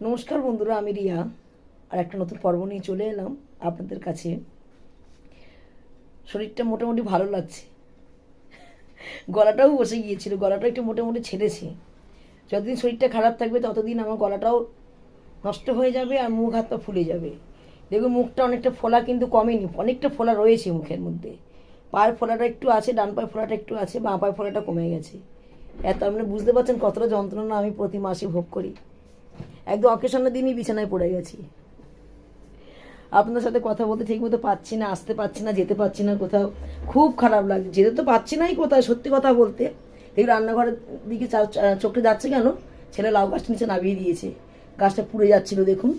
নমস্কার বন্ধুরা, আমি রিয়া আর একটা নতুন পর্ব নিয়ে চলে এলাম আপনাদের কাছে। শরীরটা মোটামুটি ভালো লাগছে, গলাটাও বসে গিয়েছিল, গলাটা একটু মোটামুটি ছেড়েছে। যতদিন শরীরটা খারাপ থাকবে ততদিন আমার গলাটাও নষ্ট হয়ে যাবে আর মুখ হাত পা ফুলে যাবে। দেখুন মুখটা অনেকটা ফোলা কিন্তু কমেনি, অনেকটা ফোলা রয়েছে মুখের মধ্যে। পায়ের ফোলাটা একটু আছে, ডান পায়ের ফোলাটা একটু আছে, বাঁ পায়ের ফোলাটা কমে গেছে। এত আপনি বুঝতে পারছেন কতটা যন্ত্রণা আমি প্রতি মাসে ভোগ করি। একদম অকেশনের দিনই বিছানায় পড়ে গেছি। আপনার সাথে কথা বলতে ঠিক মতো পাচ্ছি না, আসতে পারছি না, যেতে পারছি না কোথাও। খুব খারাপ লাগছে, যেতে তো পাচ্ছি নাই কোথায়। সত্যি কথা বলতে এই রান্নাঘরের দিকে চোখটা যাচ্ছে কেন, ছেলে লাউ গাছটা নিচে নামিয়ে দিয়েছে, গাছটা পুড়ে যাচ্ছিল। দেখুন,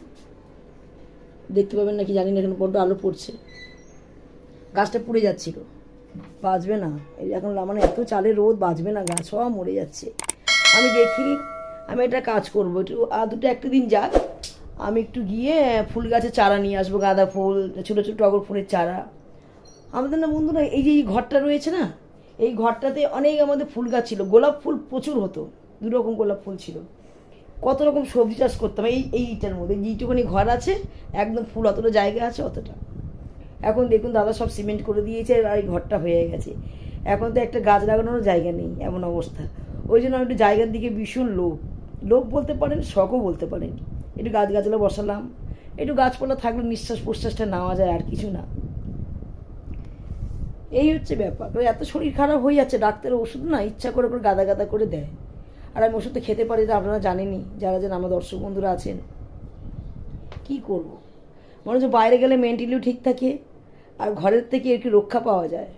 দেখতে পাবেন নাকি জানি না, এখানে বড্ড আলো পড়ছে। গাছটা পুড়ে যাচ্ছিল, বাঁচবে না। এই এখন মানে এত চালে রোদ, বাঁচবে না, গাছ সব মরে যাচ্ছে। আমি দেখি আমি একটা কাজ করবো, একটু দুটো একটা দিন যাক, আমি একটু গিয়ে ফুল গাছের চারা নিয়ে আসবো, গাঁদা ফুল, ছোটো ছোটো টগর ফুলের চারা। আমাদের না বন্ধুরা, এই যে এই ঘরটা রয়েছে না, এই ঘরটাতে অনেক আমাদের ফুল গাছ ছিল, গোলাপ ফুল প্রচুর হতো, দুরকম গোলাপ ফুল ছিল। কত রকম সবজি চাষ করতাম এইটার মধ্যে, যেইটুকুনি ঘর আছে একদম ফুল অতটা জায়গা আছে অতটা। এখন দেখুন দাদা সব সিমেন্ট করে দিয়েছে আর এই ঘরটা হয়ে গেছে। এখন তো একটা গাছ লাগানোর জায়গা নেই, এমন অবস্থা। ওই জন্য আমি একটু জায়গার দিকে ভীষণ লোভ বলতে পারেন, শখও বলতে পারেন। একটু গাছগাছলা বসালাম, একটু গাছপালা থাকলে নিঃশ্বাস প্রশ্বাসটা নেওয়া যায়, আর কিছু না। এই হচ্ছে ব্যাপার। এত শরীর খারাপ হয়ে যাচ্ছে, ডাক্তারের ওষুধ না ইচ্ছা করে করে গাদা গাদা করে দেয়, আর আমি ওষুধটা খেতে পারি না। আপনারা জানেনই, যারা যেন আমার দর্শক বন্ধুরা আছেন। কি করব, মনে হচ্ছে বাইরে গেলে মেন্টালিও ঠিক থাকে আর ঘরের থেকে একটু রক্ষা পাওয়া যায়।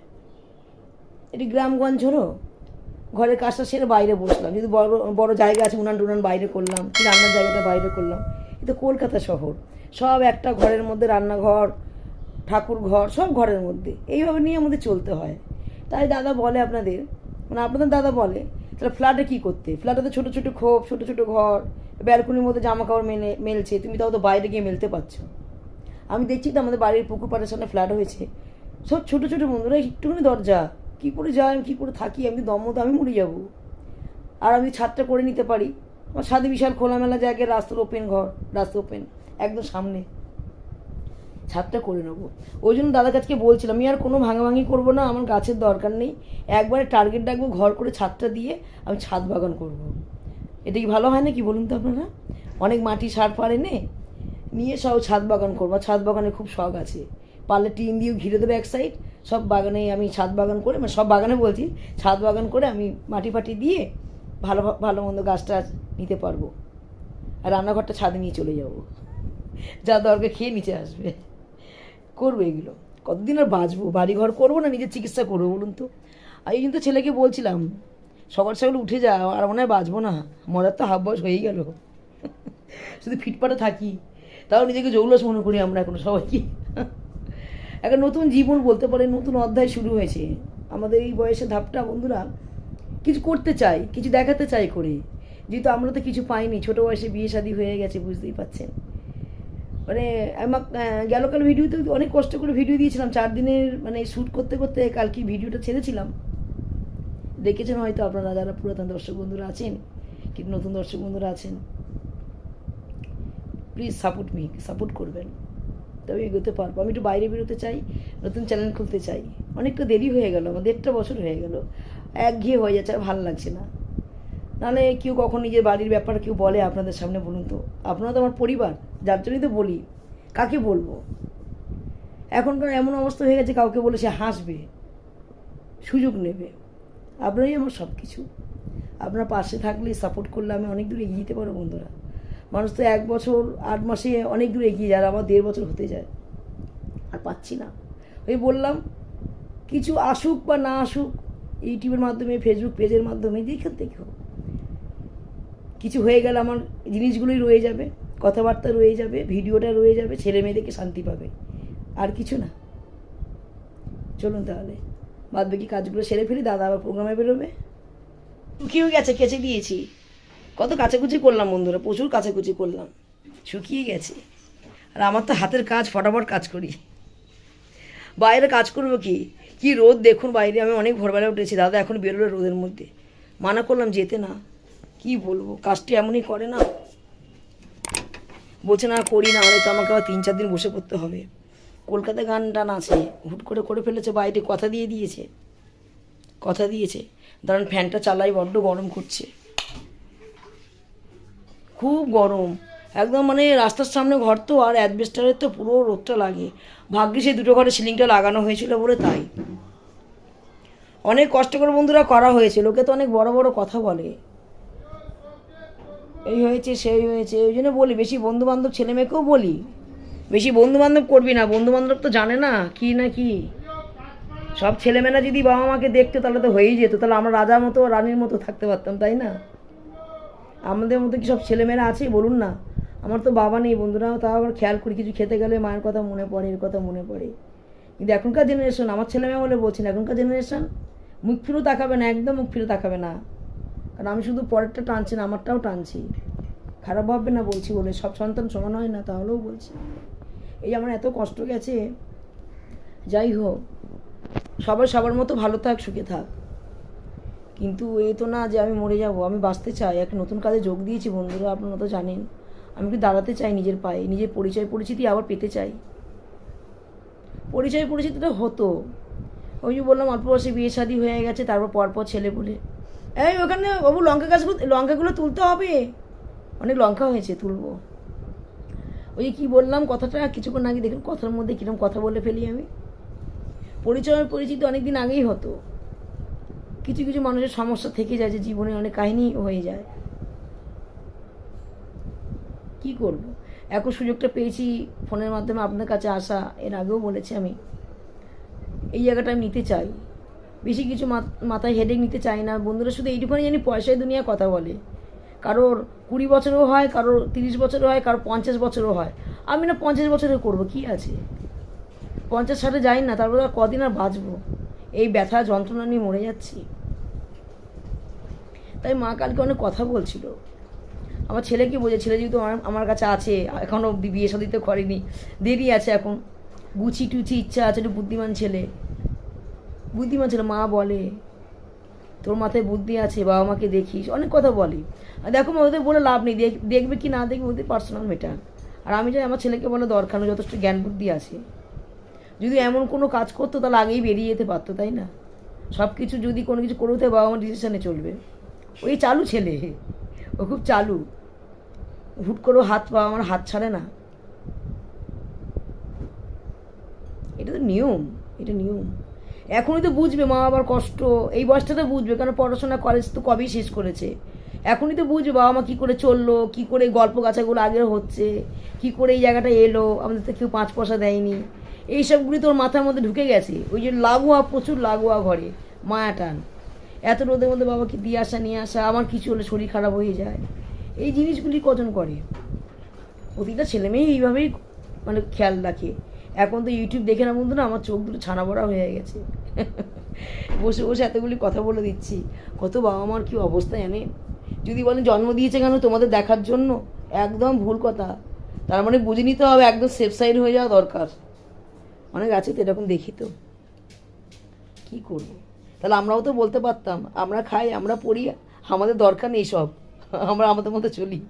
এটি গ্রামগঞ্জ হলো, ঘরের কাজটা সেরে বাইরে বসলাম, যদি বড় বড় জায়গা আছে উনান টুনান বাইরে করলাম, কি রান্নার জায়গাটা বাইরে করলাম। এ তো কলকাতা শহর, সব একটা ঘরের মধ্যে, রান্নাঘর, ঠাকুর ঘর, সব ঘরের মধ্যে। এইভাবে নিয়ে আমাদের চলতে হয়। তাই দাদা বলে আপনাদের, মানে আপনাদের দাদা বলে, তাহলে ফ্ল্যাটে কী করতে? ফ্ল্যাটে তো ছোটো ছোটো খোপ, ছোটো ছোটো ঘর, ব্যালকনির মধ্যে জামা কাপড় মেলছে, তুমি তাও তো বাইরে গিয়ে মেলতে পারছো। আমি দেখছি তো আমাদের বাড়ির পুকুর পাড়ের সামনে ফ্ল্যাট হয়েছে, সব ছোটো ছোটো বন্ধুরা, একটুখানি দরজা, কী করে যাই, আমি কী করে থাকি, আমি দমতো আমি মরে যাবো। আর আমি ছাদটা করে নিতে পারি, আমার ছাদে বিশাল খোলামেলা জায়গায়, রাস্তার ওপেন ঘর, রাস্তা ওপেন একদম সামনে, ছাদটা করে নেবো। ওই জন্য দাদার কাছকে বলছিলাম, আমি আর কোনো ভাঙাভাঙি করবো না, আমার গাছের দরকার নেই, একবারে টার্গেট রাখবো, ঘর করে ছাদটা দিয়ে আমি ছাদ বাগান করবো। এটা কি ভালো হয় না কি বলুন তো আপনারা? অনেক মাটি সার ফার এনে নিয়ে সব ছাদ বাগান করবো। ছাদ বাগানে খুব শখ আছে, পারলে টিন দিয়েও ঘিরে দেবো এক সাইড, সব বাগানে আমি ছাদ বাগান করে, মানে সব বাগানে বলছি, ছাদ বাগান করে আমি মাটি ফাটি দিয়ে ভালো ভালো মন্দ গাছ টাছ নিতে পারবো। আর রান্নাঘরটা ছাদে নিয়ে চলে যাব, যা দরকার খেয়ে নিচে আসবে। করবো এগুলো, কতদিন আর বাঁচবো? বাড়িঘর করবো না নিজের চিকিৎসা করবো বলুন তো? আর এই জন্য তো ছেলেকে বলছিলাম, সকাল সকাল উঠে যা, আর মনে হয় বাঁচবো না, মরার তো হাফ বয়স হয়েই গেল। শুধু ফিটপাটে থাকি, তাও নিজেকে জৌলস মনে করি আমরা এখন সবাই। কি একটা নতুন জীবন বলতে পারে, নতুন অধ্যায় শুরু হয়েছে আমাদের এই বয়সে ধাপটা। বন্ধুরা, কিছু করতে চাই, কিছু দেখাতে চাই করে, যেহেতু আমরা তো কিছু পাইনি, ছোটো বয়সে বিয়ে শাদী হয়ে গেছে, বুঝতেই পারছেন। মানে আমার গেলকাল ভিডিওতে অনেক কষ্ট করে ভিডিও দিয়েছিলাম, 4 দিনের মানে শ্যুট করতে করতে কালকে ভিডিওটা ছেড়েছিলাম। দেখেছেন হয়তো আপনারা, যারা পুরাতন দর্শক বন্ধুরা আছেন, কিন্তু নতুন দর্শক বন্ধুরা আছেন, প্লিজ সাপোর্ট করবেন, তবে এগোতে পারবো। আমি একটু বাইরে বেরোতে চাই, নতুন চ্যানেল খুলতে চাই। অনেকটা দেরি হয়ে গেল, আমার 1.5 বছর হয়ে গেল, একঘেয়ে হয়ে যাচ্ছে, আর ভালো লাগছে না। নাহলে কেউ কখন নিজের বাড়ির ব্যাপার কেউ বলে আপনাদের সামনে বলুন তো? আপনারা তো আমার পরিবার, যার জন্যই তো বলি। কাকে বলবো? এখনকার এমন অবস্থা হয়ে গেছে, কাউকে বলে সে হাসবে, সুযোগ নেবে। আপনারাই আমার সব কিছু। আপনার পাশে থাকলে, সাপোর্ট করলে আমি অনেক দূর এগিয়ে যেতে পারবো বন্ধুরা। মানুষ তো 1 বছর 8 মাসে অনেক দূর এগিয়ে যায়, আমার 1.5 বছর হতে যায়, আর পাচ্ছি না। ওই বললাম, কিছু আসুক বা না আসুক, ইউটিউবের মাধ্যমে, ফেসবুক পেজের মাধ্যমে, যেখান থেকে হোক, কিছু হয়ে গেলে আমার জিনিসগুলোই রয়ে যাবে, কথাবার্তা রয়ে যাবে, ভিডিওটা রয়ে যাবে, ছেলে মেয়েদেরকে শান্তি পাবে, আর কিছু না। চলুন তাহলে বাদ বাকি কাজগুলো সেরে ফেলি, দাদা আবার প্রোগ্রামে বেরোবে। শুকিয়েও গেছে, কেচে দিয়েছি, কত কাচাকুচি করলাম বন্ধুরা, প্রচুর কাচাকুচি করলাম, শুকিয়ে গেছে। আর আমার তো হাতের কাজ, ফটাফট কাজ করি। বাইরে কাজ করবো কি, কি রোদ দেখুন বাইরে। আমি অনেক ভোরবেলা উঠেছি, দাদা এখন বেরোলো রোদের মধ্যে, মানা করলাম যেতে না, কি বলবো, কাজটি এমনই করে না। বলছে না করি না, হলে তো আমাকে আবার 3-4 দিন বসে পড়তে হবে। কলকাতায় গান টান আছে, হুট করে ফেলেছে, বাইরে কথা দিয়েছে। ধরেন ফ্যানটা চালাই, বড্ড গরম করছে, খুব গরম একদম, মানে রাস্তার সামনে ঘর তো, আর অ্যাডবেস্টারের তো পুরো রোদটা লাগে। ভাগ্যিস এই 2 ঘরে সিলিংটা লাগানো হয়েছিল বলে তাই। অনেক কষ্ট করে বন্ধুরা করা হয়েছে। লোকে তো অনেক বড় বড় কথা বলে, এই হয়েছে সেই হয়েছে, ওই জন্য বলি বেশি বন্ধুবান্ধব ছেলে মেয়েকেও বলি বেশি বন্ধুবান্ধব করবি না। বন্ধুবান্ধব তো জানে না কি না কি। সব ছেলেমেয়েরা যদি বাবা মাকে দেখতো তাহলে তো হয়েই যেত, তাহলে আমরা রাজার মতো রানীর মতো থাকতে পারতাম, তাই না? আমাদের মতো কি সব ছেলেমেয়েরা আছে বলুন না? আমার তো বাবা নেই বন্ধুরা, তাও আবার খেয়াল করি, কিছু খেতে গেলে মায়ের কথা মনে পড়ে, এর কথা মনে পড়ে। কিন্তু এখনকার জেনারেশন, আমার ছেলেমেয়ে বলে বলছেন, এখনকার জেনারেশন মুখ ফিরেও তাকাবে না, একদম মুখ ফিরে তাকাবে না। কারণ আমি শুধু পরেরটা টানছি না, আমারটাও টানছি। খারাপ ভাববে না বলছি বলে, সব সন্তান সমান হয় না, তাহলেও বলছি। এই আমার এত কষ্ট গেছে। যাই হোক, সবাই সবার মতো ভালো থাক, সুখে থাক, কিন্তু এই তো না যে আমি মরে যাব। আমি বাঁচতে চাই, একটা নতুন কাজে যোগ দিয়েছি বন্ধুরা, আপনারা তো জানেন। আমি একটু দাঁড়াতে চাই নিজের পায়ে, নিজের পরিচিতি আবার পেতে চাই। পরিচিতিটা হতো, ওই যে বললাম অল্প বয়সে বিয়ে শাদী হয়ে গেছে, তারপর পরপর ছেলে বলে, এই ওখানে বাবু লঙ্কাগুলো তুলতে হবে, অনেক লঙ্কা হয়েছে, তুলবো। ওই কি বললাম কথাটা কিছুক্ষণ আগে, দেখুন কথার মধ্যে কিরকম কথা বলে ফেলি আমি। পরিচিতি অনেক দিন আগেই হতো। কিছু মানুষের সমস্যা থেকে যায়, যে জীবনে অনেক কাহিনী হয়ে যায়। কি করব, এখন সুযোগটা পেয়েছি ফোনের মাধ্যমে আপনার কাছে আসা। এর আগেও বলেছি আমি, এই জায়গাটা আমি নিতে চাই। বেশি কিছু মাথায় হেডেক নিতে চাই না বন্ধুরা। শুধু এইটুখানি জানি, পয়সায় দুনিয়া কথা বলে। কারোর 20 বছরও হয়, কারোর 30 বছরও হয়, কারোর 50 বছরও হয়। আমি না 50 বছরে করবো, কি আছে, 50-60 যাই না, তারপর আর কদিন আর বাঁচবো? এই ব্যথা যন্ত্রণা নিয়ে মরে যাচ্ছি। তাই মা কালকে অনেক কথা বলছিল। আমার ছেলেকে বোঝে, ছেলে যেহেতু আমার কাছে আছে, এখনও বিয়ে শাদিতে করেনি, দেরি আছে, এখন গুছি টুচি ইচ্ছা আছে, একটু বুদ্ধিমান ছেলে। মা বলে তোর মাথায় বুদ্ধি আছে, বাবা মাকে দেখিস, অনেক কথা বলে। আর দেখো ওদের বলে লাভ নেই, দেখবে কি না দেখবে ওদের পার্সোনাল ম্যাটার। আর আমি চাই আমার ছেলেকে বলে দরকার নেই, যথেষ্ট জ্ঞান বুদ্ধি আছে। যদি এমন কোনো কাজ করতো তাহলে আগেই বেরিয়ে যেতে পারতো, তাই না? সব কিছু যদি কোনো কিছু করতে বাবা আমার ডিসিশনে চলবে। ওই চালু ছেলে, ও খুব চালু, হুট করে বাবা আমার হাত ছাড়ে না। এটা তো নিয়ম, এখনই তো বুঝবে মা বাবার কষ্ট, এই বয়সটাতে বুঝবে, কারণ পড়াশোনা কলেজ তো কবেই শেষ করেছে। এখনই তো বুঝবে বাবা মা কী করে চললো, কী করে গল্প গাছাগুলো আগের হচ্ছে, কী করে এই জায়গাটা এলো, আমাদের তো কেউ 5 পয়সা দেয়নি, এইসবগুলি তোর মাথার মধ্যে ঢুকে গেছে। ওই যে লাগোয়া, প্রচুর লাগোয়া ঘরে, মায়া টান, এত রোদের মধ্যে বাবাকে দিয়ে আসা নিয়ে আসা, আমার কিছু হলে শরীর খারাপ হয়ে যায়, এই জিনিসগুলি কজন করে? প্রতিটা ছেলেমেয়েই এইভাবেই মানে খেয়াল রাখে। এখন তো ইউটিউব দেখে না বন্ধু না, আমার চোখ দুটো ছানা বড়া হয়ে গেছে। বসে এতগুলি কথা বলে দিচ্ছি, কত বাবা মার কী অবস্থা জানে। যদি বলেন জন্ম দিয়েছে কেন তোমাদের দেখার জন্য, একদম ভুল কথা। তার মানে বুঝে নিতে হবে, একদম সেফ সাইড হয়ে যাওয়া দরকার। অনেক আছে তো এরকম, দেখি তো কী করবো। তাহলে আমরাও তো বলতে পারতাম, আমরা খাই, আমরা পড়ি, আমাদের দরকার নেই সব, আমরা আমাদের মতো চলি।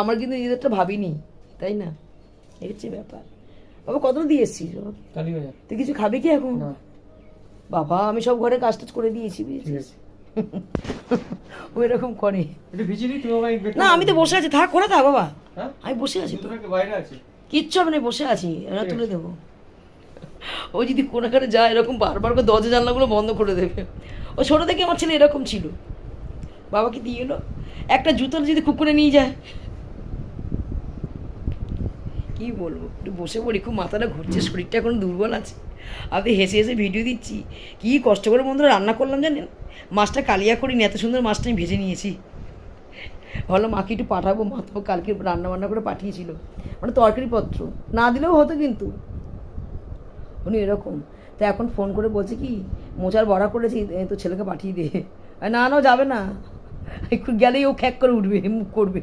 আমরা কিন্তু নিজেদেরটা ভাবিনি, তাই না? এই হচ্ছে ব্যাপার। বাবা কত দিয়ে এসছিস, তুই কিছু খাবি কি এখন? বাবা আমি সব ঘরে কাজ টাজ করে দিয়েছি, বুঝেছিস? ওই রকম করে না, আমি তো বসে আছি, থাক খোলা থাক বাবা, আমি বসে আছি তো, কিচ্ছু হবে না, বসে আছি, এরা তুলে দেবো। ও যদি কোনোখানে যায় এরকম বারবার করে দরজা জানলাগুলো বন্ধ করে দেবে। ও ছোটো থেকে আমার ছেলে এরকম ছিল, বাবাকে দিয়ে এলো একটা জুতোর যদি কুকুরে নিয়ে যায়, কী বলবো, একটু বসে পড়ি, খুব মাথাটা ঘুরছে, শরীরটা এখন দুর্বল আছে। আমি হেসে ভিডিও দিচ্ছি, কী কষ্ট করে বন্ধুরা রান্না করলাম জানেন, মাছটা কালিয়া করিনি, এত সুন্দর মাছটা আমি ভেজে নিয়েছি। ভালো মাকে একটু পাঠাবো, মা তো কালকে রান্না করে পাঠিয়েছিল, মানে তরকারিপত্র না দিলেও হতো, কিন্তু উনি এরকম। তো এখন ফোন করে বলছে কি মোচার বড়া করেছি, তো ছেলেকে পাঠিয়ে দে। না যাবে না, একটু গেলেই ও খ্যাক করে উঠবে, মুখ করবে।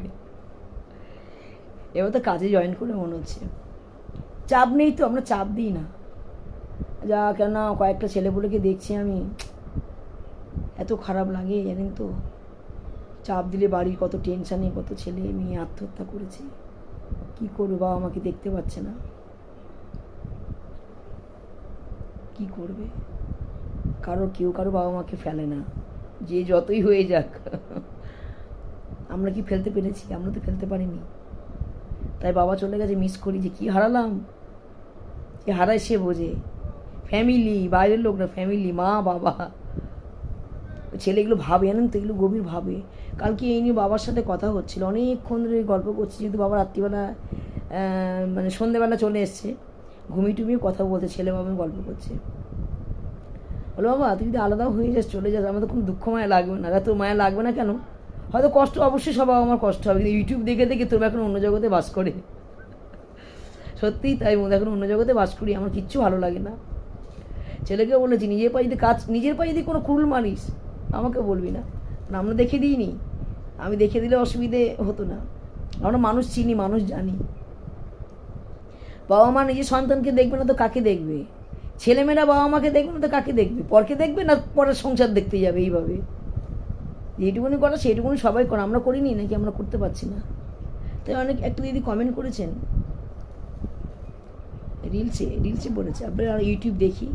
এবার তো কাজে জয়েন করে মনে হচ্ছে চাপ নেই, তো আমরা চাপ দিই না। যা কেন কয়েকটা ছেলেপুলেকে দেখছি আমি, এত খারাপ লাগে জানেন তো। চাপ দিলে বাড়ির কত টেনশানে কত ছেলে মেয়ে আত্মহত্যা করেছে, কি করবে, বাবা আমাকে দেখতে পাচ্ছে না, কি করবে? কেউ কারো বাবা মাকে ফেলে না, যে যতই হয়ে যাক। আমরা কি ফেলতে পেরেছি? আমরা তো ফেলতে পারিনি। তাই বাবা চলে গেছে, মিস করি, যে কি হারালাম। যে হারায় সে বোঝে। ফ্যামিলি, বাইরের লোক না, ফ্যামিলি, মা বাবা। ছেলে এগুলো ভাবে, জানেন তো, এগুলো গভীর ভাবে। কালকে এই নিয়ে বাবার সাথে কথা হচ্ছিল, অনেকক্ষণ ধরে গল্প করছি, যেহেতু বাবা রাত্রিবেলা মানে সন্ধেবেলা চলে এসছে, ঘুমিয়ে টুমিয়ে কথা বলতে, ছেলে বাবা গল্প করছে। বলো বাবা, তুই যদি আলাদা হয়ে যাস, চলে যাস, আমাদের কোনো দুঃখ মায়া লাগবে না। তোর মায়া লাগবে না কেন? হয়তো কষ্ট অবশ্যই সব আমার কষ্ট হবে, কিন্তু ইউটিউব দেখে দেখে তোর এখন অন্য জগতে বাস করে। সত্যিই তাই, এখন অন্য জগতে বাস করি, আমার কিচ্ছু ভালো লাগে না। ছেলেকে বলেছি, নিজের পায়ে যদি নিজের পায়ে যদি কোনো কুড়ুল মারিস আমাকে বলবি না, কারণ আমরা দেখে দিইনি। আমি দেখে দিলে অসুবিধে হতো না। আমরা মানুষ চিনি, মানুষ জানি। বাবা মা নিজের সন্তানকে দেখবে না তো কাকে দেখবে? ছেলেমেয়েরা বাবা মাকে দেখবে না তো কাকে দেখবে? পরকে দেখবে না পরের সংসার দেখতে যাবে? এইভাবে যেটুকুনি করা সেইটুকুনি সবাই করা, আমরা করিনি নাকি? আমরা করতে পারছি না। তাই একটা দিদি কমেন্ট করেছেন রিলসে বলেছে, আপনারা ইউটিউব দেখি।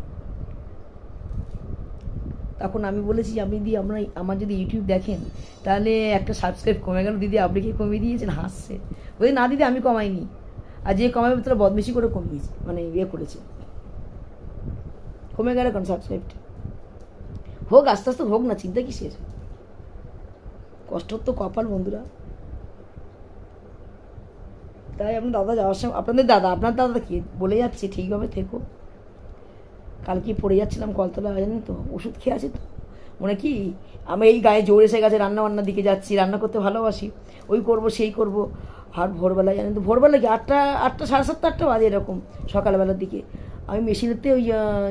তখন আমি বলেছি, আপনি দিদি আমার যদি ইউটিউব দেখেন তাহলে একটা সাবস্ক্রাইব কমে গেল। দিদি আপনি কি কমিয়ে দিয়েছেন? হাসছে, বলছি না দিদি আমি কমাইনি, আর যে কমাবে তারা বদমেশি করে কমিয়েছে, মানে করেছে। কমে গেল কেন সাবস্ক্রাইবটা? হোক, আস্তে আস্তে হোক না, চিন্তা কিসের? কষ্টর তো কপাল বন্ধুরা। তাই আপনার দাদা যাওয়ার সময়, আপনার দাদা কি বলে যাচ্ছে, ঠিকভাবে থেকো। কালকে পড়ে যাচ্ছিলাম কলতলা, জানেন তো, ওষুধ খেয়ে আছে তো, মনে কি আমি এই গায়ে জোর এসে গেছে, রান্নাবান্নার দিকে যাচ্ছি, রান্না করতে ভালোবাসি, ওই করব সেই করব। আর ভোরবেলায়, জানেন তো, ভোরবেলা কি 8টা 7:30 8টা বাজে এরকম, সকালবেলার দিকে আমি মেশিনেতে ওই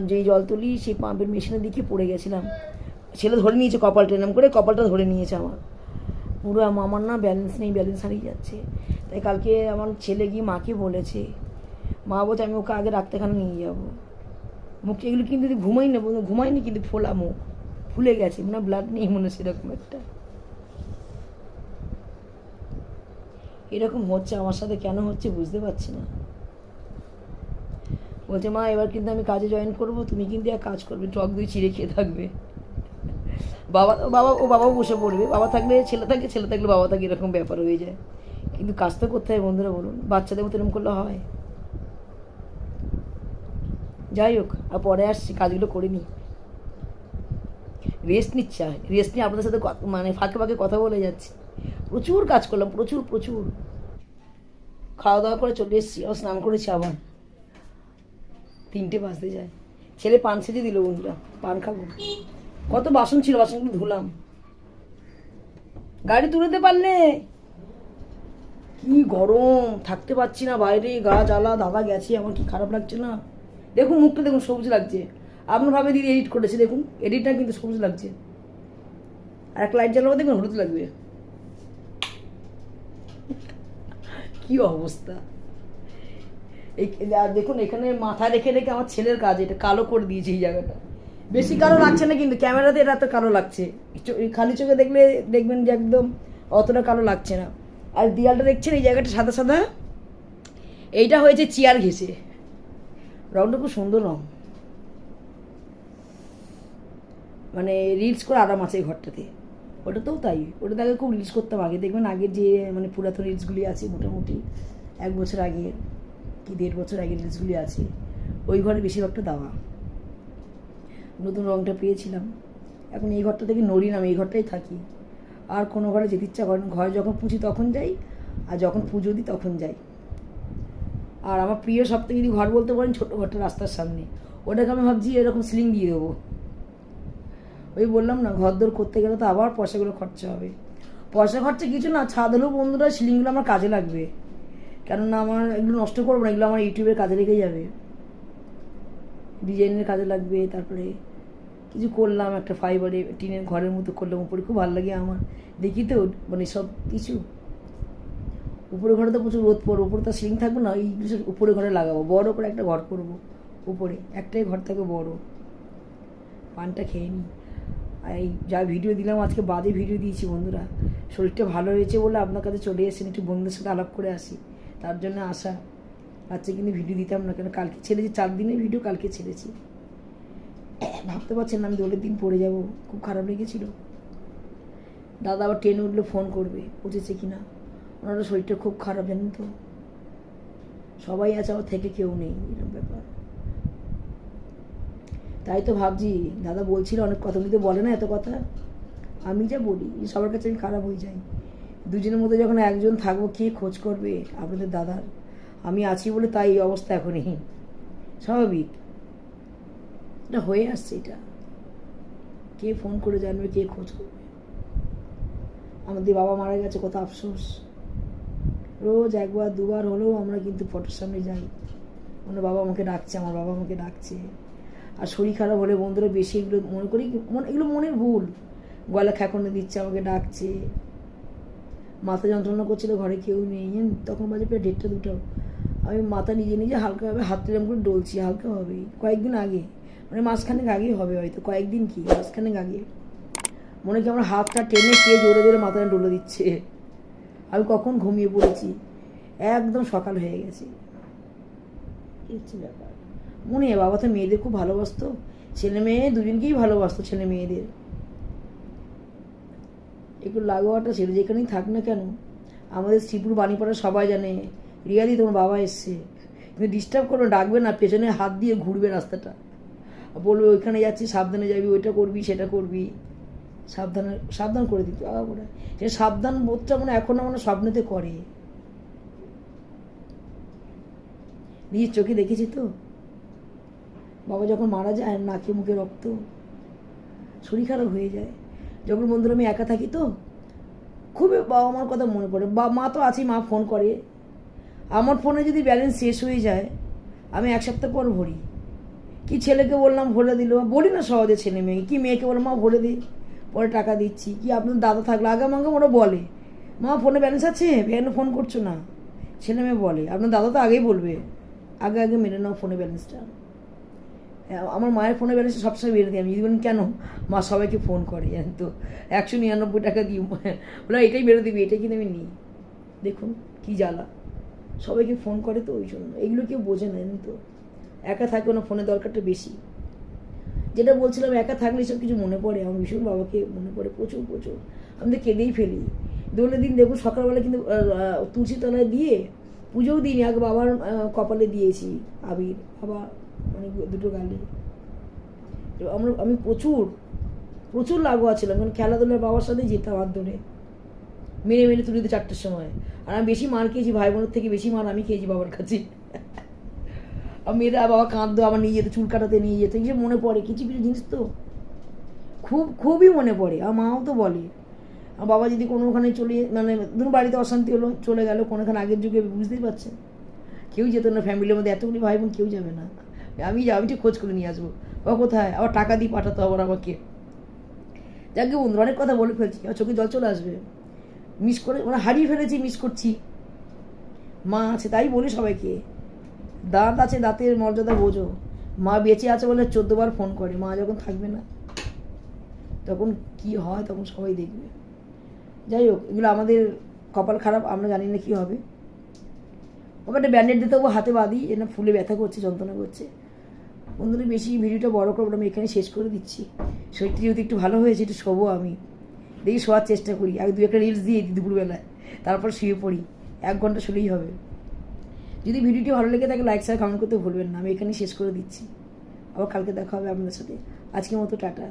যেই জল তুলি সেই পাম্পের মেশিনের দিকে পড়ে গেছিলাম। ছেলে ধরে নিয়েছে কপালটা, এরম করে কপালটা ধরে নিয়েছে আমার পুরো। আমার না ব্যালেন্স নেই, ব্যালেন্স হারিয়ে যাচ্ছে। তাই কালকে আমার ছেলে গিয়ে মাকে বলেছে, মা বলছে আমি ওকে আগে ডাক্তারখানা নিয়ে যাবো। মুখটা এগুলো কিন্তু ঘুমাইনি, কিন্তু ফোলা মুখ, ফুলে গেছে, মানে ব্লাড নেই মনে, সেরকম একটা। এরকম হচ্ছে আমার সাথে, কেন হচ্ছে বুঝতে পারছি না। বলছে মা এবার কিন্তু আমি কাজে জয়েন করব, তুমি কিন্তু এক কাজ করবে, টক দই চিড়ে খেয়ে থাকবে। বাবাও বসে পড়বে, বাবা থাকলে ছেলে থাকে, ছেলে থাকলে বাবা থাকে, এরকম ব্যাপার হয়ে যায়। কিন্তু কাজ তো করতে হয় বন্ধুরা, বলুন, বাচ্চাদের মতো এরকম করলে হয়? যাই হোক, আর পরে আসছি, কাজগুলো করে নিই, রেস্ট নিয়ে আপনাদের সাথে মানে ফাঁকে ফাঁকে কথা বলে যাচ্ছি। প্রচুর কাজ করলাম, প্রচুর। খাওয়া দাওয়া করে চলে এসেছি, স্নান করেছি, আবার 3টে বাজতে যায়। ছেলে পান সেজে দিল বন্ধুরা, পান খাবো। কত বাসন ছিল, বাসনগুলো ধুলাম। গাড়ি তুলতে পারলে? কি গরম, থাকতে পারছি না বাইরে, গা জ্বালা। দাদা গেছে, আমার কি খারাপ লাগছে না? দেখুন মুখটা, দেখুন সবুজ লাগছে। আপনার ভাবে দিদি এডিট করেছে, দেখুন এডিটটা কিন্তু সবুজ লাগছে। আর এক লাইট জ্বালাবো, দেখুন হলুদ লাগবে। কি অবস্থা! এই দেখুন, এখানে মাথা রেখে রেখে আমার ছেলের কাজ, এটা কালো করে দিয়েছে এই জায়গাটা। বেশি কালো লাগছে না, কিন্তু ক্যামেরাতে এটা এত কালো লাগছে। খালি চোখে দেখলে দেখবেন যে একদম অতটা কালো লাগছে না। আর দেয়ালটা দেখছেন, এই জায়গাটা সাদা সাদা, এইটা হয়েছে চেয়ার ঘেঁষে। রংটা খুব সুন্দর রং, মানে রিলস করে আরাম আছে এই ঘরটাতে। ওটাতেও তাই, ওটাতে আগে খুব রিলস করতাম। আগে দেখবেন, আগের যে মানে পুরাতন রিলসগুলি আছে, মোটামুটি 1 বছর আগে কি 1.5 বছর আগে রিলসগুলি আছে, ওই ঘরে বেশিরভাগটা দেওয়া। নতুন রংটা পেয়েছিলাম, এখন এই ঘরটা থেকে নড়ি না, আমি এই ঘরটাই থাকি। আর কোনো ঘরে যেতে ইচ্ছা করেন, ঘরে যখন পুজি তখন যাই, আর যখন পুজো দিই তখন যাই। আর আমার প্রিয় সবথেকে যদি ঘর বলতে পারেন, ছোটো ঘরটা রাস্তার সামনে, ওটাকে আমি ভাবছি এরকম সিলিং দিয়ে দেবো। ওই বললাম না, ঘর দর করতে গেলে তো আবার পয়সাগুলো খরচা হবে। পয়সা খরচা কিছু না, ছাদ হলেও বন্ধুরা সিলিংগুলো আমার কাজে লাগবে, কেননা আমার এগুলো নষ্ট করবো না, এগুলো আমার ইউটিউবের কাজে লেগে যাবে, ডিজাইনের কাজে লাগবে। তারপরে কিছু করলাম, একটা ফাইবারে টিনের ঘরের মতো করলাম উপরে, খুব ভালো লাগে আমার, দেখি তো মানে সব কিছু। উপরে ঘরে তো প্রচুর রোদ পড়বে, উপরে তো সিলিং থাকবে না, এই উপরে ঘরে লাগাবো, বড় করে একটা ঘর করবো উপরে, একটাই ঘর থাকে বড়। পানটা খেয়ে নিই। এই যা ভিডিও দিলাম আজকে, বাজে ভিডিও দিয়েছি বন্ধুরা। শরীরটা ভালো হয়েছে বলে আপনার কাছে চলে এসেছেন, একটু বন্ধুদের সাথে আলাপ করে আসি। তার জন্য আসা। আজকে কিন্তু ভিডিও দিতাম না, কেন কালকে ছেড়েছি, 4 দিনের ভিডিও কালকে ছেড়েছি। ভাবতে পারছেন না আমি দোলের দিন পড়ে যাব, খুব খারাপ লেগেছিল। দাদা আবার ট্রেনে উঠলে ফোন করবে পৌঁছেছে কিনা, ওনারও শরীরটা খুব খারাপ জানেন তো, সবাই আছে আবার থেকে কেউ নেই, এরকম ব্যাপার। তাই তো ভাবছি, দাদা বলছিল অনেক কথা, উনি তো বলে না এত কথা, আমি যা বলি সবার কাছে আমি খারাপ হয়ে যাই। দুজনের মধ্যে যখন একজন থাকবো, কে খোঁজ করবে আপনাদের দাদার? আমি আছি বলে তাই এই অবস্থা এখনই, স্বাভাবিক, এটা হয়ে আসছে। এটা কে ফোন করে জানবে, কে খোঁজ করবে? আমাদের বাবা মারা গেছে, কত আফসোস। রোজ 1বার 2বার হলেও আমরা কিন্তু ফটোর সামনে যাই, আমার বাবা আমাকে ডাকছে, আমার বাবা আমাকে ডাকছে। আর শরীর খারাপ হলে বন্ধুরা বেশি এগুলো মনে করি, এগুলো মনের ভুল। গলা খ্যাকনে দিচ্ছে, আমাকে ডাকছে, মাথা যন্ত্রণা করছিল, ঘরে কেউ নেই, তখন বাজে প্রায় 1:30 2টা। আমি মাথা নিজে নিজে হালকাভাবে হাতটা যেমন করে ডলছি, হালকাভাবে, কয়েকদিন আগে, মানে মাসখানেক আগেই হবে হয়তো, কয়েকদিন কি মাসখানেক আগে, মনে কি আমার হাতটা টেনে কে জোরে জোরে মাথাটা ডলে দিচ্ছে। আমি কখন ঘুমিয়ে পড়েছি, একদম সকাল হয়ে গেছে। হচ্ছে ব্যাপার। মনে হয় বাবা তো মেয়েদের খুব ভালোবাসতো, ছেলে মেয়ে দুজনকেই ভালোবাসতো, ছেলে মেয়েদের। একটু লাগোয়াটা ছিল, যেখানেই থাক না কেন। আমাদের শ্রীপুর বাণীপাড়া সবাই জানে, রিয়াদি তোমার বাবা এসছে, কিন্তু ডিস্টার্ব করো, ডাকবে না, পেছনে হাত দিয়ে ঘুরবে রাস্তাটা, বলবে ওইখানে যাচ্ছি, সাবধানে যাবি, ওইটা করবি সেটা করবি, সাবধান করে দিত করে। সে সাবধান বোধটা মানে এখন আমরা স্বপ্নেতে করে, নিজের চোখে দেখেছি তো। বাবা যখন মারা যায়, নাকে মুখে রক্ত, শরীর খারাপ হয়ে যায়। যখন বন্ধুরা আমি একা থাকি তো খুবই বাবা মার কথা মনে পড়ে। মা তো আছেই, মা ফোন করে। আমার ফোনে যদি ব্যালেন্স শেষ হয়ে যায়, আমি 1 সপ্তাহ পর ভরি। কি ছেলেকে বললাম ভরে দিল, বলি না সহজে ছেলে মেয়েকে, কি মেয়েকে বললাম মা ভরে দিই, পরে টাকা দিচ্ছি। কি আপনার দাদা থাকলে আগাম ওরা বলে, মা ফোনে ব্যালেন্স আছে, কেন ফোন করছো না? ছেলে মেয়ে বলে, আপনার দাদা তো আগেই বলবে, আগে আগে মেরে নাও ফোনে ব্যালেন্সটা। আমার মায়ের ফোনে ব্যালেন্সটা সবসময় বেড়ে দিই আমি। যদি বলেন কেন, মা সবাইকে ফোন করে, জানেন তো, 199 টাকা দিই, বলে এটাই বেরো দিবি, এটাই কিন্তু আমি নিই। দেখুন কি জ্বালা, সবাইকে ফোন করে তো, ওই জন্য এগুলো কেউ বোঝে না, জানেন তো। একা থাকে না, ফোনের দরকারটা বেশি। যেটা বলছিলাম, একা থাকলে সব কিছু মনে পড়ে, আমার ভীষণ বাবাকে মনে পড়ে, প্রচুর প্রচুর। আমি তো কেঁদেই ফেলি। দোলের দিন দেখুন সকালবেলা কিন্তু তুলসী তলায় দিয়ে পুজোও দিইনি, আগে বাবার কপালে দিয়েছি আবির, বাবা মানে 2টো গালে। আমি প্রচুর প্রচুর লাগোয়া ছিলাম, কারণ খেলাধুলার বাবার সাথেই যেতাম হাত ধরে, মেরে মেরে তুলে দিতে 4টের সময়। আর আমি বেশি মার খেয়েছি, ভাই বোনের থেকে বেশি মার আমি খেয়েছি বাবার কাছে। আর মেয়েরা বাবা কাঁদতো, আমার নিয়ে যেত, চুল কাটাতে নিয়ে যেত, এই যে মনে পড়ে কিছু কিছু জিনিস তো খুবই মনে পড়ে। আর মাও তো বলে, আর বাবা যদি কোনোখানে চলে, মানে ধরুন বাড়িতে অশান্তি হলো, চলে গেল কোনোখানে, আগের যুগে বুঝতেই পারছেন কেউ যেত না, ফ্যামিলির মধ্যে এতগুলি ভাই বোন কেউ যাবে না, আমি ঠিক খোঁজ করে নিয়ে আসবো, ও কোথায়, আবার টাকা দিয়ে পাঠাতো আবার আমাকে। যাকে বন্ধু অনেক কথা বলে ফেলছি, আমার চোখে জল চলে আসবে, মিস করে, মানে হারিয়ে ফেলেছি, মিস করছি। মা আছে তাই বলি সবাইকে, দাঁত আছে, দাঁতের মর্যাদা বোঝো। মা বেঁচে আছে বলে 14 বার ফোন করে, মা যখন থাকবে না তখন কি হয়, তখন সবাই দেখবে। যাই হোক, এগুলো আমাদের কপাল খারাপ, আমরা জানি না কী হবে। ওকে একটা ব্যান্ডেড দিতে হবো, হাতে বাঁধি, এটা ফুলে ব্যথা করছে, যন্ত্রণা করছে। বন্ধুরা বেশি ভিডিওটা বড় করবো, আমি এখানে শেষ করে দিচ্ছি। শরীরটা যেহেতু একটু ভালো হয়েছে, একটু শোবো, আমি দেখি শোয়ার চেষ্টা করি, আগে 2-1টা রিলস দিয়ে দিই দুপুরবেলায়, তারপর শুয়ে পড়ি, 1 ঘন্টা শুলেই হবে। যদি ভিডিওটি ভালো লেগে থাকে লাইক শেয়ার কমেন্ট করতে ভুলবেন না। আমি এখানেই শেষ করে দিচ্ছি, আবার কালকে দেখা হবে আপনাদের সাথে। আজকের মতো টাটা।